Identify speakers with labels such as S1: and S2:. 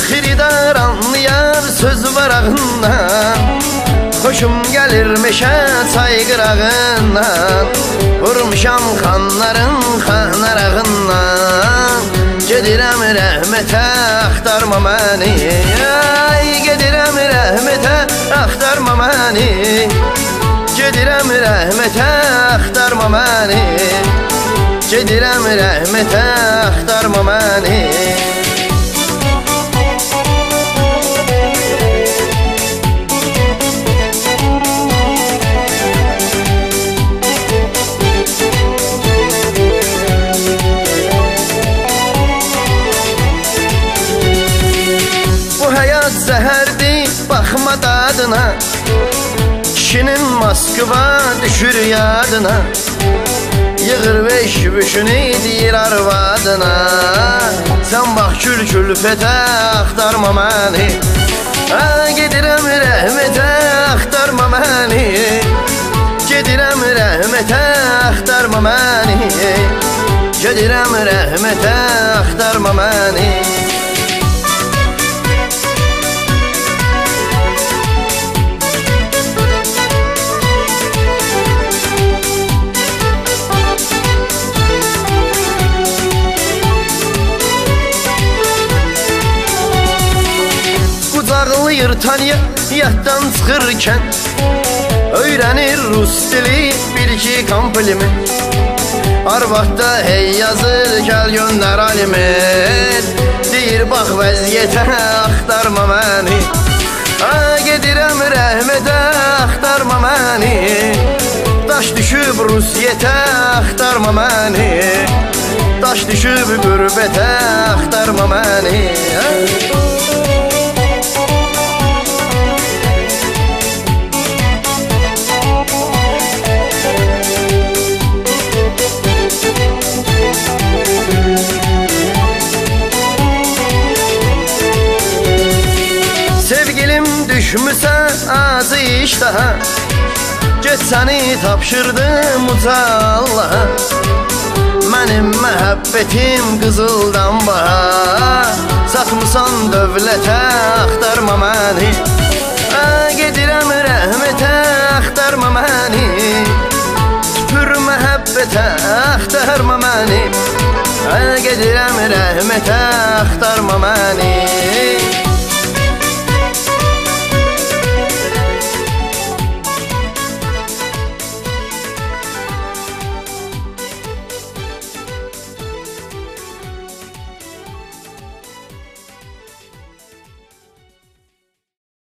S1: Xiridar anlayar söz var ağından, hoşum gelir meşe çay qırağından. Vurmuşam xanların xanarağından, gedirəm rəhmətə axtarma məni. Ay, gedirəm rəhmətə axtarma məni, gedirəm rəhmətə axtarma məni, gedirəm rəhmətə axtarma məni. Zəhərdir, baxma dadına, kişinin Moskva düşür yadına. Yığır beş büşünü deyir arvadına, sən bax külfətə axtarma məni. Gedirəm rəhmətə axtarma məni, gedirəm rəhmətə axtarma məni, gedirəm rəhmətə axtarma məni. Qucaqlayır Tanya yaddan çıxırkən, öyrənir rus dili bir-iki kompliment. Arvadda hey yazır gəl göndər aliment, deyir bax vəziyyətə axtarma məni. Gedirəm rəhmətə axtarma məni, daş düşüb Rusiyyətə axtarma məni, daş düşüb qürbətə axtarma məni. Sevgilim düşmüsə azı iştaha, get səni tapşırdım uca Allaha. Mənim məhəbbətim qızıldan baha, satmısan dövlətə axtarma məni. Gedirəm rəhmətə axtarma məni, pür məhəbbətə axtarma məni, gedirəm rəhmətə axtarma məni.